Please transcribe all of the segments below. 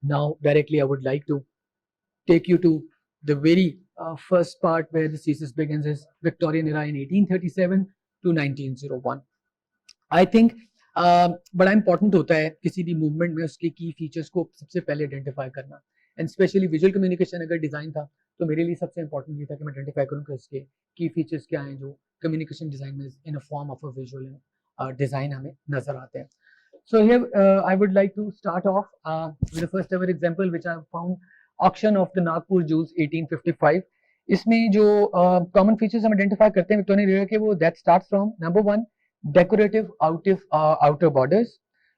Now, directly, I would like to take you to the very first part where the thesis begins is Victorian era in 1837 to 1901. I think बड़ा important होता है किसी भी movement में उसके की features को सबसे पहले आइडेंटिफाई करना एंड स्पेशली विजुअल कम्युनिकेशन अगर डिज़ाइन था तो मेरे लिए सबसे इंपॉर्टेंट ये था कि मैं आइडेंटिफाई करूँ कि उसके की फीचर्स क्या हैं जो कम्युनिकेशन डिज़ाइन में in a form of a visual design हमें नजर आते हैं. So here I would like to start off with the first ever example which I found, auction of the Nagpur Jews 1855. इसमें जो कॉमन फीचर्स हम identify करते हैं Victorian era के वो that starts from number 1 decorative outer borders,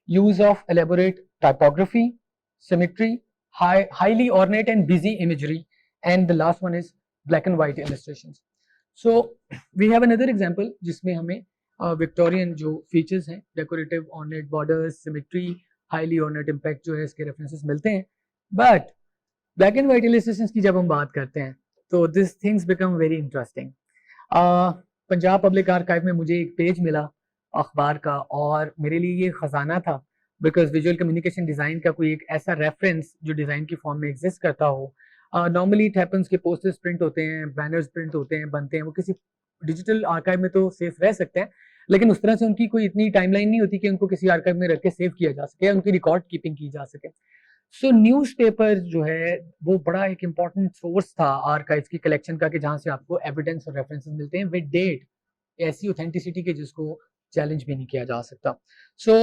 use of elaborate typography, symmetry, highly ornate and busy imagery, and the last one is black and white illustrations. So we have another example जिसमें हमें Victorian जो features हैं decorative ornate borders symmetry highly ornate impact जो है इसके references मिलते हैं. But black and white illustrations की जब हम बात करते हैं तो this things become very interesting. Punjab public archive में मुझे एक पेज मिला अखबार का और मेरे लिए ये खजाना था बिकॉज विजुअल कम्युनिकेशन डिज़ाइन का कोई एक ऐसा रेफरेंस जो डिज़ाइन की फॉर्म में एग्जिस्ट करता हो. नॉर्मली इट हैपेंस के पोस्टर्स प्रिंट होते हैं, बैनर्स प्रिंट होते हैं, बनते हैं, वो किसी डिजिटल आर्काइव में तो सेफ रह सकते हैं लेकिन उस तरह से उनकी कोई इतनी टाइमलाइन नहीं होती कि उनको किसी आर्काइव में रख के सेव किया जा सके या उनकी रिकॉर्ड कीपिंग की जा सके. सो न्यूज़पेपर जो है वो बड़ा एक इम्पॉर्टेंट सोर्स था आर्काइव की कलेक्शन का कि जहाँ से आपको एविडेंस और रेफरेंसेस मिलते हैं विद डेट, ऐसी ऑथेंटिसिटी के जिसको चैलेंज भी नहीं किया जा सकता. So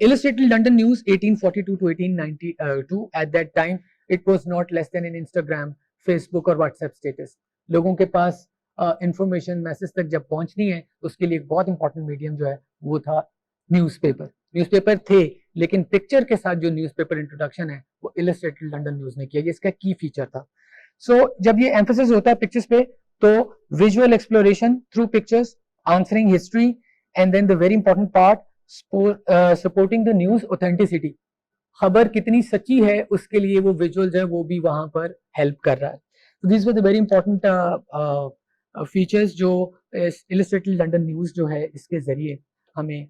illustrated London news 1842 to 1892 at that time it was not less than in Instagram, Facebook और व्हाट्सएप स्टेटस. लोगों के पास इंफॉर्मेशन मैसेज तक जब पहुंचनी है उसके लिए एक बहुत इंपॉर्टेंट मीडियम जो है वो था न्यूज़पेपर. न्यूज़पेपर थे लेकिन पिक्चर के साथ जो न्यूज़पेपर इंट्रोडक्शन है वो इलस्ट्रेटेड लंडन न्यूज़ ने किया, ये इसका की फीचर था. सो जब ये एम्फेसिस होता है पिक्चर्स पे तो visual exploration through pictures, answering history and then the very important part supporting the news authenticity. खबर कितनी सच्ची है उसके लिए वो विजुअल्स है वो भी वहां पर हेल्प कर रहा है. This was the very important features जो इलस्ट्रेटेड लंडन न्यूज़ जो है इसके जरिए हमें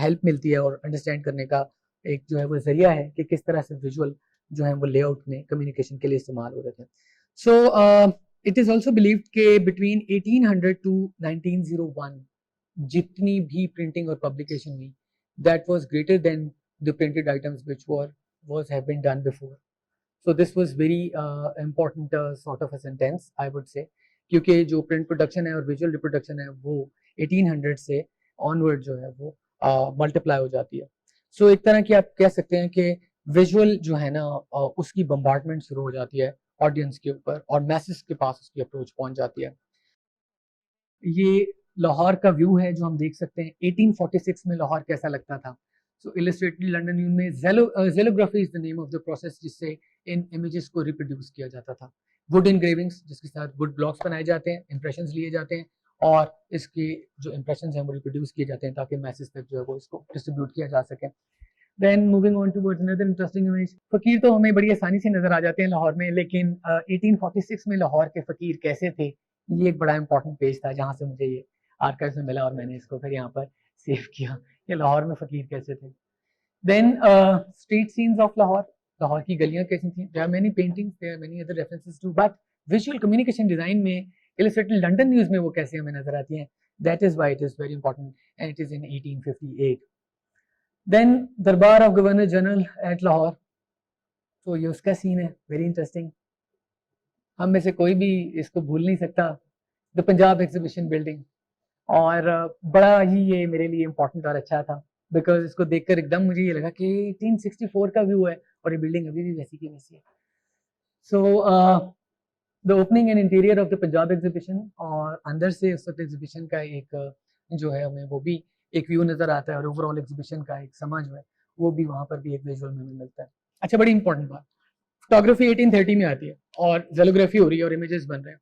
हेल्प मिलती है और अंडरस्टैंड करने का एक जो है वो जरिया है कि किस तरह से विजुअल जो है वो लेआउट में कम्युनिकेशन के लिए इस्तेमाल हो रहे थे. So it is also believed के बिटवीन 1800 टू 1901 जितनी भी प्रिंटिंग और पब्लिकेशन हुई that was greater than the printed items which was have been done before. So this was very important sort of a sentence I would say, क्योंकि जो print production है और visual reproduction है वो 1800 से onward जो है वो मल्टीप्लाई हो जाती है. सो एक तरह की आप कह सकते हैं कि विजुअल जो है ना उसकी बम्बार्डमेंट शुरू हो जाती है ऑडियंस के ऊपर और मैसेज के पास उसकी अप्रोच पहुंच जाती है. ये लाहौर का व्यू है जो हम देख सकते हैं 1846 में लाहौर कैसा लगता था. सो इलस्ट्रेटेड लंडन न्यूज़ में xylography is the name of the process जिससे इन इमेजेस को रिप्रोड्यूस किया जाता था. वुड इंग्रेविंग्स जिसके साथ वुड ब्लॉक्स बनाए जाते हैं, इंप्रेशंस लिए जाते हैं और इसके जो इंप्रेशंस हैं वो रिप्रोड्यूस किए जाते हैं ताकि मैसेज तक जो है वो इसको डिस्ट्रीब्यूट किया जा सके. Then moving on towards another interesting image, फकीर तो हमें बड़ी आसानी से नजर आ जाते हैं लाहौर में, लेकिन 1846 में लाहौर के फकीर कैसे थे ये एक बड़ा इंपॉर्टेंट पेज था जहाँ से मुझे ये आर्काइव में मिला और मैंने इसको फिर यहाँ पर सेव किया कि लाहौर में फकीर कैसे थे. Then street scenes of Lahore, Lahore की गलियां कैसी थी. There are many paintings, there are many other references to, but visual communication design में इलस्ट्रेटेड लंदन न्यूज़ में वो कैसे हमें नजर आती हैं. That is why it is very important and it is in 1858. Then durbar of governor general at Lahore, तो ये उसका सीन है वेरी इंटरेस्टिंग. हम में से कोई भी इसको भूल नहीं सकता, द पंजाब एग्जीबिशन बिल्डिंग. और बड़ा ही ये मेरे लिए इंपॉर्टेंट और अच्छा था बिकॉज इसको देखकर एकदम मुझे ये लगा कि 1864 का व्यू है और ये बिल्डिंग अभी भी वैसी की वैसी है. So the opening and interior of the Punjab exhibition, और अंदर से उस वक्त एग्जीबिशन का एक जो है हमें वो भी एक व्यू नजर आता है और ओवरऑल एग्जीबिशन का एक समझ है वो भी वहाँ पर भी एक विजुअल में मिलता है. अच्छा, बड़ी इंपॉर्टेंट बात, फोटोग्राफी 1830 में आती है और ज़ेलोग्राफी हो रही है और इमेजेस बन रहे हैं.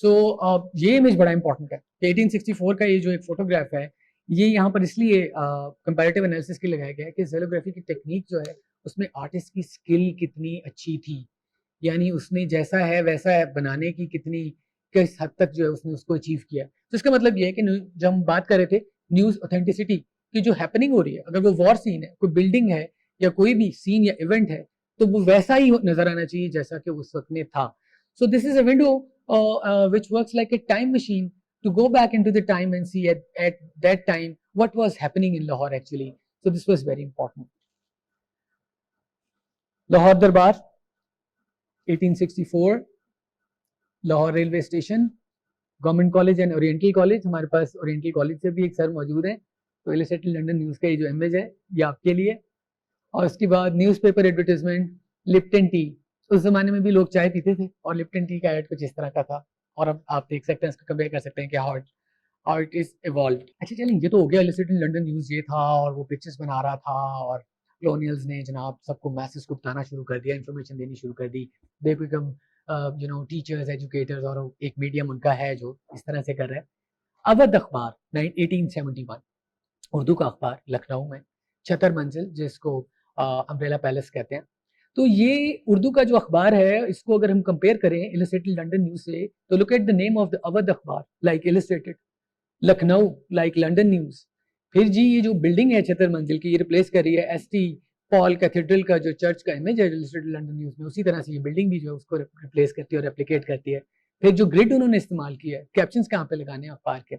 सो ये इमेज बड़ा इंपॉर्टेंट है. 1864 का ये जो एक फोटोग्राफ है ये यहाँ पर इसलिए कंपैरेटिव एनालिसिस के लिए लगाया गया है कि ज़ेलोग्राफी की टेक्निक जो है उसमें आर्टिस्ट की स्किल कितनी अच्छी थी, यानी उसने जैसा है वैसा है बनाने की कितनी किस हद तक जो है उसने उसको अचीव किया. तो इसका मतलब ये है कि जब हम बात कर रहे थे न्यूज़ ऑथेंटिसिटी की जो हैपनिंग हो रही है, अगर वो वॉर सीन है, कोई बिल्डिंग है या कोई भी सीन या इवेंट है, तो वो वैसा ही नजर आना चाहिए जैसा कि उस वक्त में था. So this is a window which works like a time machine to go back into the time and see at that time what was happening in Lahore actually. So this was very important. Lahore Darbar, 1864, Lahore railway station, government college and oriental college. हमारे पास oriental college से भी एक sir मौजूद हैं. तो illustrated London news का ये जो इमेज है ये आपके लिए. और उसके बाद न्यूज़पेपर एडवर्टाइजमेंट, लिप्टन टी. उस जमाने में भी लोग चाय पीते थे और लिप्टन टी का एड कुछ इस तरह का था. और अब आप देख सकते हैं, इसको कंपेयर कर सकते हैं कि हाउ इट इज इवॉल्व. अच्छा चलें, ये तो हो गया इलस्ट्रेटेड लंदन न्यूज़ ये था और वो पिक्चर्स बना रहा था और कॉलोनियल्स ने जनाब सबको मैसेज को बताना शुरू कर दिया, इंफॉर्मेशन देनी शुरू कर दी. दे बिकम टीचर्स, एजुकेटर्स, और एक मीडियम उनका है जो इस तरह से कर रहा है. अवध अखबार 1871, उर्दू का अखबार, लखनऊ में, छतर मंजिल, जिसको अम्ब्रेला पैलेस कहते हैं. तो ये उर्दू का जो अखबार है, इसको अगर हम कंपेयर करें इलस्ट्रेटेड लंदन न्यूज़ से, तो look at the name of the Awadh अखबार like illustrated, Lucknow like London news. फिर जी ये जो बिल्डिंग है छतर मंजिल की, ये रिप्लेस कर रही है एसटी पॉल कैथेड्रल का जो चर्च का इमेज है इलस्ट्रेटेड लंदन न्यूज़ में. उसी तरह से ये बिल्डिंग भी जो है उसको रिप्लेस करती है और रेप्लिकेट करती है. फिर जो ग्रिड उन्होंने इस्तेमाल किया है, कैप्शंस कहाँ पे लगाने हैं अखबार के.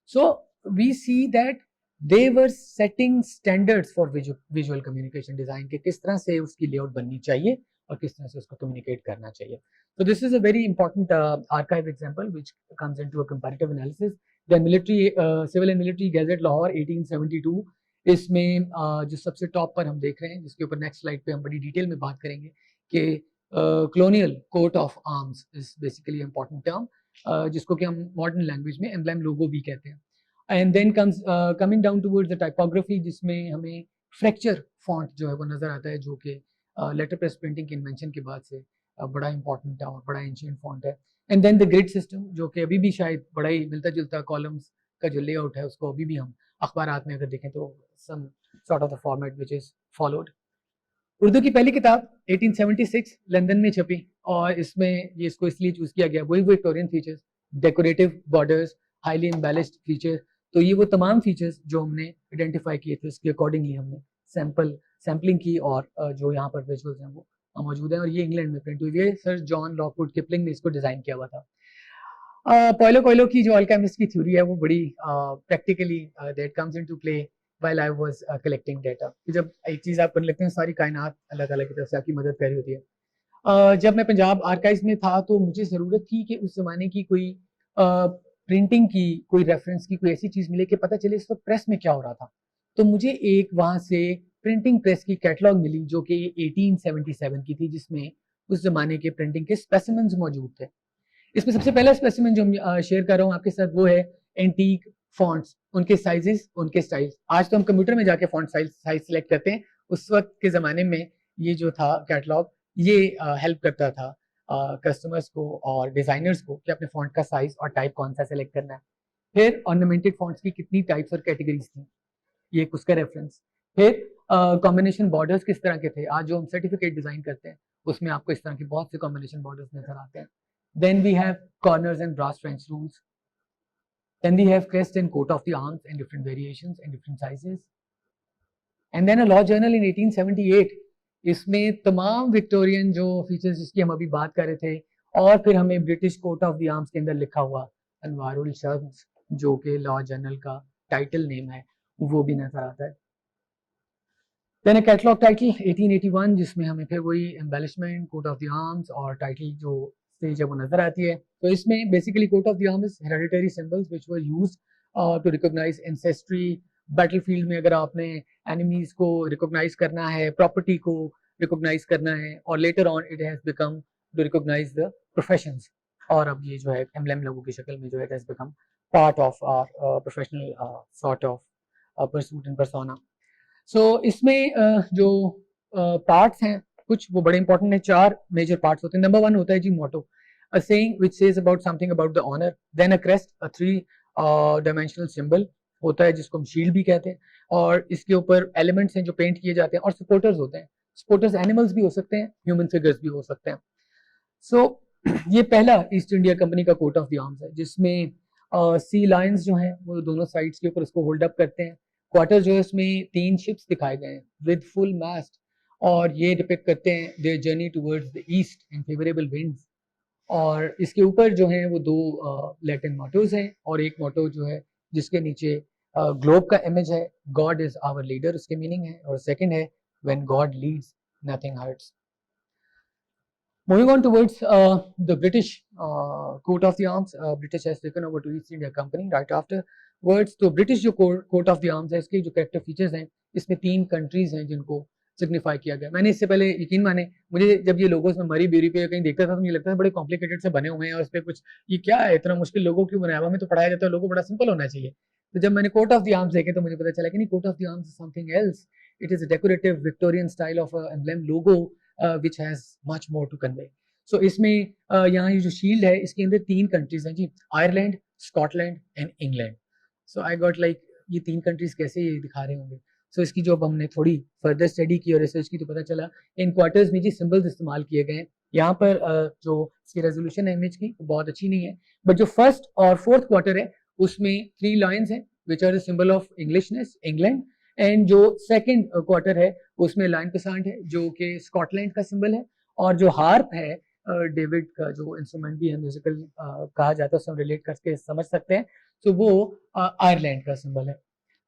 So we see that they were setting standards for visual communication design, के किस तरह से उसकी लेआउट बननी चाहिए और किस तरह से उसको कम्युनिकेट करना चाहिए. So this is a very important archive example which comes into a comparative analysis. Then military, civil and military gazette Lahore 1872. इसमें जो सबसे टॉप पर हम देख रहे हैं, जिसके ऊपर नेक्स्ट स्लाइड पे हम बड़ी डिटेल में बात करेंगे कि colonial coat of arms is basically important term, जिसको कि हम मॉडर्न लैंग्वेज में एम्ब्लेम लोगो भी कहते हैं. And then comes coming down towards the typography, जिसमें हमें फ्रैक्चर फॉन्ट जो है वो नजर आता है, जो कि लेटर प्रेस प्रिंटिंग के इन्वेंशन के बाद से बड़ा इंपॉर्टेंट है और बड़ा एंशिएंट फॉन्ट है. And then the grid system, जो कि अभी भी शायद बड़ा ही मिलता जुलता कॉलम्स का जो लेआउट है उसको अभी भी हम अखबारात में अगर देखें तो some sort of the format which is followed. Urdu की पहली किताब 1876 लंदन में छपी और इसमें ये इसको इसलिए चूज किया गया, वही Victorian features, decorative borders, highly embellished features. तो ये वो तमाम फीचर्स जो हमने आइडेंटिफाई किए थे उसके अकॉर्डिंगली हमने सैम्पलिंग की और जो यहाँ पर विजुअल्स हैं वो मौजूद है. और ये इंग्लैंड में प्रिंट हुई है. सर जॉन लॉकवुड किपलिंग ने इसको डिजाइन किया हुआ था. पॉलो कोएल्हो की जो अल्केमिस्ट की थ्योरी है वो बड़ी practically that comes into play while I was collecting data. जब एक चीज आप करने लगते हैं, सारी कायनात अलग अलग की तरफ से आपकी मदद कर रही होती है. जब मैं पंजाब आर्काइव्स में था तो मुझे ज़रूरत थी कि उस ज़माने की कोई प्रिंटिंग की, कोई रेफरेंस की, कोई ऐसी चीज़ मिले कि पता चले इस वक्त प्रेस में क्या हो रहा था. तो मुझे एक वहाँ से प्रिंटिंग प्रेस की कैटलॉग मिली जो कि 1877 की थी, जिसमें उस ज़माने के प्रिंटिंग के स्पेसिमेंस मौजूद थे. इसमें सबसे पहला स्पेसिमेन जो मैं शेयर कर रहा हूँ आपके साथ वो है एंटीक फॉन्ट्स, उनके साइजेस, उनके स्टाइल्स. आज तो हम कंप्यूटर में जाके फॉन्ट साइज सेलेक्ट करते हैं. उस वक्त के ज़माने में ये जो था कैटलॉग, ये हेल्प करता था कस्टमर्स को और डिज़ाइनर्स को कि अपने फॉन्ट का साइज और टाइप कौन सा सेलेक्ट करना है. फिर ऑर्नामेंटेड फॉन्ट्स की कितनी टाइप्स और कैटेगरीज थी, ये उसका रेफरेंस. फिर कॉम्बिनेशन बॉर्डर्स किस तरह के थे. आज जो हम सर्टिफिकेट डिज़ाइन करते हैं उसमें आपको इस तरह के बहुत से कॉम्बिनेशन बॉर्डर्स नजर आते हैं. Then we have corners and brass French rules. Then we have crest and coat of the arms in different variations and different sizes. And then a law journal in 1878. इसमें तमाम Victorian जो features जिसकी हम अभी बात कर रहे थे, और फिर हमें British coat of the arms के अंदर लिखा हुआ अनवारुल शम्स, जो कि लॉ जर्नल का टाइटल नेम है, वो भी नजर आता है. Then a catalog title 1881, जिसमें हमें फिर वही embellishment, coat of the arms और टाइटल जो स्टेज है वो नजर आती है. तो इसमें basically coat of the arms hereditary symbols which were used to recognise ancestry. Battlefield में अगर आपने एनिमीज को रिकॉग्नाइज करना है, प्रॉपर्टी को रिकॉग्नाइज करना है, और letter on it has become to recognise the professions. और अब ये जो है एम्ब्लेम लोगो की शक्ल में जो है it has become part of our professional sort of pursuit and persona. So इसमें जो पार्ट्स हैं कुछ वो बड़े इंपॉर्टेंट हैं. 4 मेजर पार्ट्स होते हैं. नंबर 1 होता है जी motto, a saying which says about something about the honour. Then a crest, a 3 dimensional symbol होता है जिसको हम शील्ड भी कहते हैं, और इसके ऊपर एलिमेंट्स हैं जो पेंट किए जाते हैं, और सपोर्टर्स होते हैं. सपोर्टर्स एनिमल्स भी हो सकते हैं, ह्यूमन फिगर्स भी हो सकते हैं. सो ये पहला ईस्ट इंडिया कंपनी का कोट ऑफ द आर्म्स है, जिसमें सी लायंस जो हैं वो दोनों साइड्स के ऊपर इसको होल्ड अप करते हैं. क्वार्टर जो है उसमें 3 शिप्स दिखाए गए हैं विद फुल मास्ट, और ये डिपिक्ट करते हैं their journey towards the east in favourable winds. और इसके ऊपर जो है वो दो लैटिन मोटोज हैं और एक मोटो जो है जिसके नीचे ग्लोब का इमेज है, गॉड इज आवर लीडर उसके मीनिंग है, और सेकंड है when God leads nothing hurts. Moving on towards the British coat of the arms, British has taken over to East India Company right afterwards. तो British जो coat of the arms है इसके जो character features हैं इसमें 3 countries हैं जिनको signify किया गया। मैंने इससे पहले यकीन माने मुझे जब ये लोगोस में मरी बेरी पे कहीं देखता था तो मुझे लगता था बड़े कॉम्प्लिकेटेड से बने हुए हैं और इस पे कुछ ये क्या है इतना मुश्किल लोगो क्यों बनाया हुआ, हमें तो पढ़ाया जाता है लोगो बड़ा सिंपल होना चाहिए। तो जब मैंने कोट ऑफ द आर्म्स देखे तो मुझे पता चला कि नहीं, coat of the arms is something else. It is a decorative Victorian style of emblem logo which has much more to convey. So इसमें यहाँ ये जो शील्ड है इसके अंदर 3 कंट्रीज हैं जी, Ireland, Scotland and England. So I got like ये 3 कंट्रीज कैसे ये दिखा रहे होंगे। सो इसकी जो अब हमने थोड़ी फर्दर स्टडी की और रिसर्च की तो पता चला इन क्वार्टर्स में जी सिंबल्स इस्तेमाल किए गए हैं। यहाँ पर जो इसकी रेजोल्यूशन है इमेज की बहुत अच्छी नहीं है, बट जो फर्स्ट और फोर्थ क्वार्टर है उसमें 3 लाइन्स हैं which are the symbol of Englishness England, and जो सेकंड क्वार्टर है उसमें लाइन पसांड है जो कि स्कॉटलैंड का सिंबल है, और जो हार्प है डेविड का जो इंस्ट्रूमेंट भी है म्यूजिकल कहा जाता है उससे हम रिलेट करके समझ सकते हैं, तो वो आयरलैंड का सिंबल है।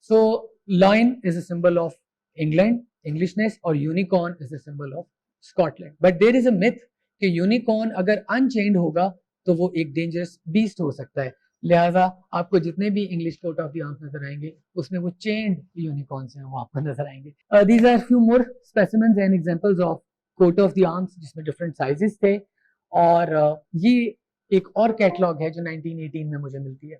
So lion is a symbol of England Englishness और unicorn is a symbol of Scotland. But there is a myth कि यूनिकॉर्न अगर अनचेंड होगा तो वो एक डेंजरस बीस्ट हो सकता है, लिहाजा आपको जितने भी English coat of the arms नजर आएंगे उसमें वो चेंड यूनिकॉर्न्स हैं वो आपको नजर आएंगे। These are few more specimens and examples of coat of the arms जिसमें डिफरेंट साइजेस थे। और ये एक और कैटलॉग है जो 1918 में मुझे मिलती है,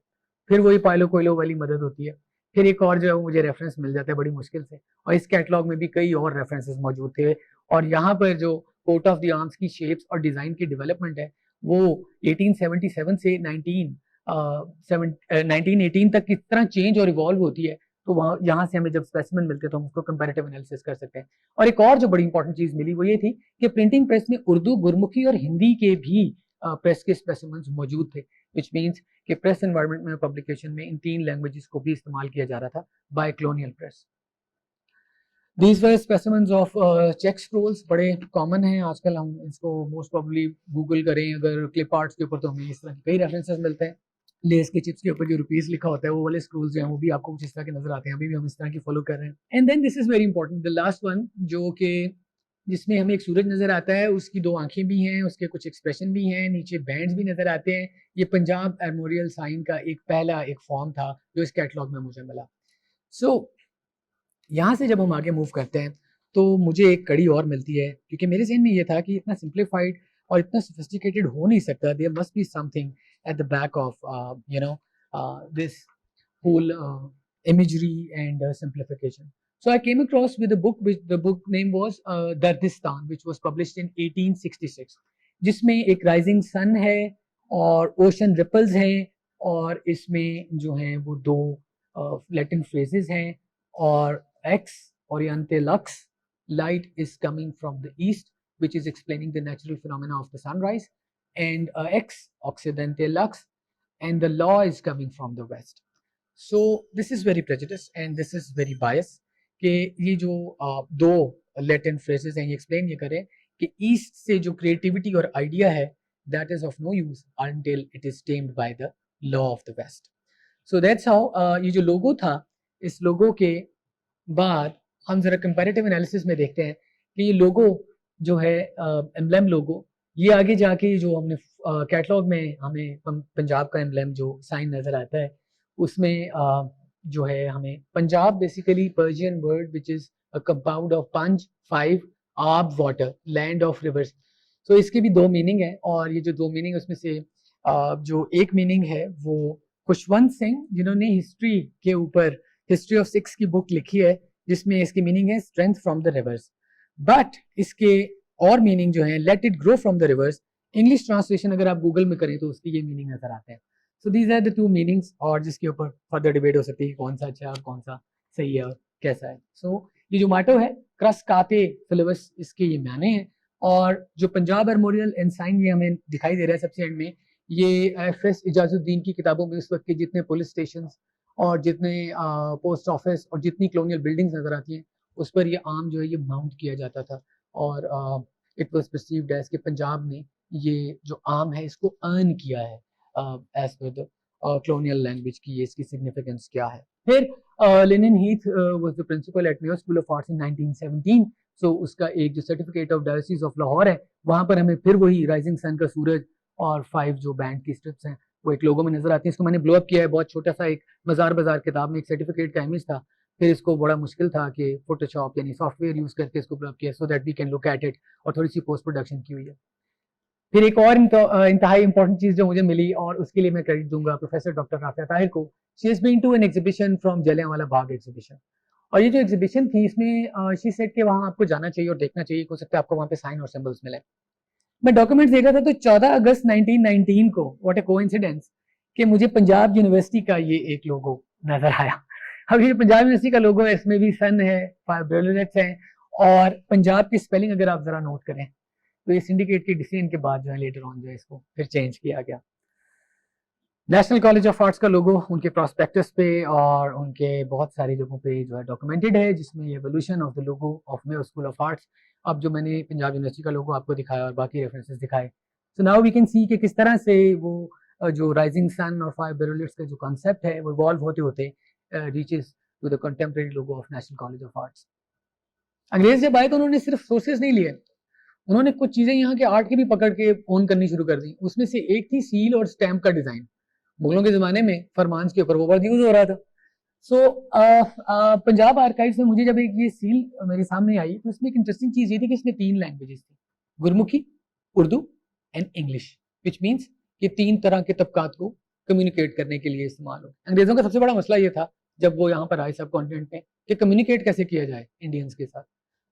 फिर वही पाइलो कोयलो वाली मदद होती है, फिर एक और जो है वो मुझे रेफरेंस मिल जाता है बड़ी मुश्किल से, और इस कैटलॉग में भी कई और रेफरेंसेस मौजूद थे। और यहाँ पर जो कोट ऑफ द आर्म्स की शेप्स और डिजाइन की डेवलपमेंट है वो 1877 से 1918 तक किस तरह चेंज और इवॉल्व होती है, तो वहाँ यहाँ से हमें जब स्पेसिमेन मिलते हैं तो हम उसको कंपैरेटिव एनालिसिस कर सकते हैं। और एक और जो बड़ी इंपॉर्टेंट चीज मिली वो ये थी कि प्रिंटिंग प्रेस में उर्दू, गुरमुखी और हिंदी के भी प्रेस के स्पेसिमेंस मौजूद थे, विच मीन्स कि प्रेस एनवायरनमेंट में पब्लिकेशन में इन 3 लैंग्वेजेस को भी इस्तेमाल किया जा रहा था by colonial press. These were specimens of check scrolls, बड़े कॉमन हैं आजकल, हम इसको मोस्ट प्रॉब्ली गूगल करें अगर क्लिप आर्ट्स के ऊपर तो हमें इस तरह के कई रेफरेंसेस मिलते हैं। लेस के चिप्स के ऊपर जो रुपीस लिखा होता है वो वाले स्क्रोल्स जो हैं वो भी आपको कुछ इस तरह के नजर आते हैं, अभी भी हम इस तरह की फॉलो कर रहे हैं। And then this is very important, the last one जो कि जिसमें हमें एक सूरज नजर आता है, उसकी 2 आंखें भी हैं, उसके कुछ एक्सप्रेशन भी हैं, नीचे बैंड्स भी नजर आते हैं। ये पंजाब आर्मोरियल साइन का एक पहला एक फॉर्म था जो इस कैटलॉग में मुझे मिला। सो यहाँ से जब हम आगे मूव करते हैं तो मुझे एक कड़ी और मिलती है, क्योंकि मेरे जहन में ये था कि इतना सिंप्लीफाइड और इतना सोफिस्टिकेटेड हो नहीं सकता, there must be something at the back of you know this whole imagery and simplification. So I came across with a book, which the book name was Dardistan, which was published in 1866, जिसमें एक rising sun है और ocean ripples हैं, और इसमें जो हैं वो 2 लैटिन फ्रेजेस हैं, और एक्स ओरिएंटे लक्स, light is coming from the east, which is explaining the natural phenomena of the sunrise, and x occidente lux, and the law is coming from the west. So this is very prejudiced and this is very biased कि ये जो 2 Latin phrases हैं ये explain ये करें कि east से जो क्रिएटिविटी और आइडिया है that is of no use until it is tamed by the law of the west. So that's how ये जो लोगो था, इस लोगो के बाद हम जरा कंपैरेटिव एनालिसिस में देखते हैं कि ये लोगो जो है एम्ब्लेम लोगो, ये आगे जाके जो हमने कैटलॉग में हमें पंजाब का एम्ब्लेम जो साइन नजर आता है उसमें जो है हमें Punjab basically Persian word which is a compound of पंज 5 आब वाटर लैंड ऑफ रिवर्स। सो इसके भी 2 मीनिंग है, और ये जो 2 मीनिंग उसमें से जो एक मीनिंग है वो खुशवंत सिंह जिन्होंने हिस्ट्री के ऊपर हिस्ट्री ऑफ 6 की बुक लिखी है जिसमें इसकी मीनिंग है strength from the reverse, but इसके और मीनिंग जो है let it grow from the reverse. English translation अगर आप गूगल में करें तो उसकी ये मीनिंग नजर आते हैं। So these are the 2 meanings, और जिसके ऊपर फर्दर डिबेट हो सकती है कौन सा अच्छा है और कौन सा सही है और कैसा है। सो ये जो माटो है क्रस काते फिलिबस, इसके ये माने हैं, और जो पंजाब आर्मोरियल एंड ये हमें दिखाई दे रहा है सबसे एंड में, ये एफ.एस. इजाजुद्दीन की किताबों में उस वक्त के जितने पुलिस स्टेशन और जितने पोस्ट ऑफिस और जितनी कॉलोनियल बिल्डिंग्स नजर आती हैं उस पर ये आम जो है ये माउंट किया जाता था, और इट वाज परसीव्ड एज कि पंजाब ने ये जो आम है इसको अर्न किया है as per the colonial language की, ये इसकी सिग्निफिकेंस क्या है। फिर Lionel Heath was the principal at Mayo School of Arts in 1917। So उसका एक जो certificate of diocese of Lahore है, वहां पर हमें फिर वही राइजिंग सन का सूरज और 5 जो बैंड की स्ट्रिप्स हैं वो एक लोगो में नजर आती है। इसको मैंने ब्लो अप किया है, बहुत छोटा सा एक मजार बाजार किताब में एक सर्टिफिकेट का इमेज था, फिर इसको बड़ा मुश्किल था कि फोटोशॉप यानी सॉफ्टवेयर यूज करके इसको ब्लो अप किया so that we can look at it, और थोड़ी सी पोस्ट प्रोडक्शन की हुई है। फिर एक और इंतहाई इंपॉर्टेंट चीज जो मुझे मिली, और उसके लिए मैं क्रेडिट दूंगा प्रोफेसर डॉक्टर राफिया ताहिर को। She is been to an exhibition from Jallianwala Bagh exhibition, और ये जो एग्जीबिशन थी इसमें शी सेड कि वहां आपको जाना चाहिए और देखना चाहिए, हो सकता है आपको वहां पे साइन और सिंबल्स मिले। मैं डॉक्यूमेंट्स देख रहा था तो 14 अगस्त 1919 को, व्हाट ए कोइंसिडेंस, कि मुझे पंजाब यूनिवर्सिटी का ये एक लोगो नजर आया। अब ये पंजाब यूनिवर्सिटी का लोगो है, इसमें भी सन है, 5 ब्रिलियंट्स हैं, और पंजाब की स्पेलिंग अगर आप जरा नोट करें तो ये सिंडिकेट के डिसीजन के बाद जो है लेटर ऑन जो है इसको फिर चेंज किया गया। नेशनल कॉलेज ऑफ आर्ट्स का लोगो उनके प्रोस्पेक्टस पे और उनके बहुत सारी जगहों पे जो है डॉक्यूमेंटेड है, जिसमें ये evolution of the logo of Mayo School of arts. अब जो मैंने पंजाब यूनिवर्सिटी का लोगो आपको दिखाया और बाकी रेफरेंसेस दिखाए, so now we can see कि किस तरह से वो जो राइजिंग सन और 5 बेरोलिट्स का जो कॉन्सेप्ट है वो इवॉल्व होते होते reaches to the contemporary logo of National College of Arts. अंग्रेज जब आए तो उन्होंने सिर्फ सोर्सेज नहीं लिए, उन्होंने कुछ चीजें यहाँ के आर्ट की भी पकड़ के ओन करनी शुरू कर दी। उसमें से एक थी सील और स्टैम्प का डिजाइन। मुगलों के जमाने में फरमान के ऊपर वो बहुत यूज हो रहा था। सो पंजाब आर्काइव्स में मुझे जब एक ये सील मेरे सामने आई तो इसमें एक इंटरेस्टिंग चीज ये थी कि इसमें 3 लैंग्वेजेस थी, Gurmukhi, Urdu and English, which means कि 3 तरह के तबकात को कम्युनिकेट करने के लिए इस्तेमाल हो। अंग्रेजों का सबसे बड़ा मसला ये था जब वो यहाँ पर आए सब कॉन्टिनेंट में कि कम्युनिकेट कैसे किया जाए इंडियंस के साथ।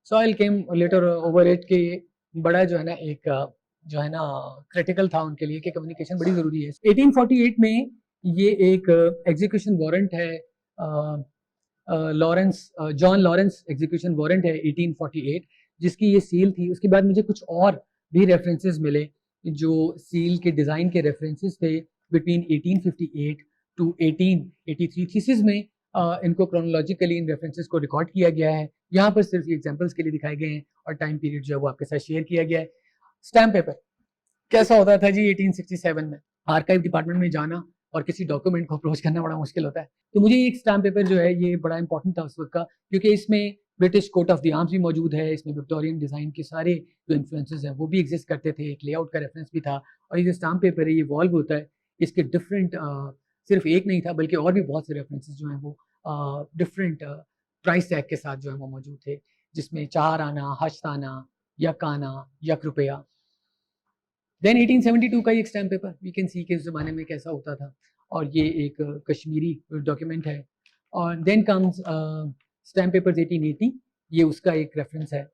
सो आई केम लेटर ओवर इट कि बड़ा जो है ना एक जो है ना क्रिटिकल था उनके लिए कि कम्युनिकेशन बड़ी जरूरी है। 1848 में ये एक एग्जीक्यूशन वारंट है, Lawrence John Lawrence execution warrant है 1848, जिसकी ये सील थी। उसके बाद मुझे कुछ और भी रेफरेंसेस मिले जो सील के डिजाइन के रेफरेंसेस थे बिटवीन 1858 टू 1883। थीसिस में इनको क्रोनोलॉजिकली इन रेफरेंसेस को रिकॉर्ड किया गया है, यहाँ पर सिर्फ एग्जांपल्स के लिए दिखाए गए हैं और टाइम पीरियड जो है वो आपके साथ शेयर किया गया है। स्टैम्प पेपर कैसा होता था जी 1867 में, आर्काइव डिपार्टमेंट में जाना और किसी डॉक्यूमेंट को अप्रोच करना बड़ा मुश्किल होता है। तो मुझे एक स्टैम्प पेपर जो है ये बड़ा इंपॉर्टेंट था उस वक्त का, क्योंकि इसमें British coat of the arms भी मौजूद है, इसमें विक्टोरियन डिजाइन के सारे जो इन्फ्लुएंसेस हैं वो भी एग्जिस्ट करते थे, एक लेआउट का रेफरेंस भी था। और ये जो स्टैम्प पेपर है ये इवॉल्व होता है, इसके डिफरेंट सिर्फ एक नहीं था बल्कि और भी बहुत से रेफरेंसेस जो हैं वो डिफरेंट प्राइस टैग के साथ जो है वो मौजूद थे, जिसमें 4 आना, हश्त आना, यक आना, यक रुपया। देन 1872 का एक stamp paper, we can see कि उस जमाने में कैसा होता था, और ये एक कश्मीरी डॉक्यूमेंट है। और देन कम्स स्टैम्प पेपर्स 1880, ये उसका एक रेफरेंस है।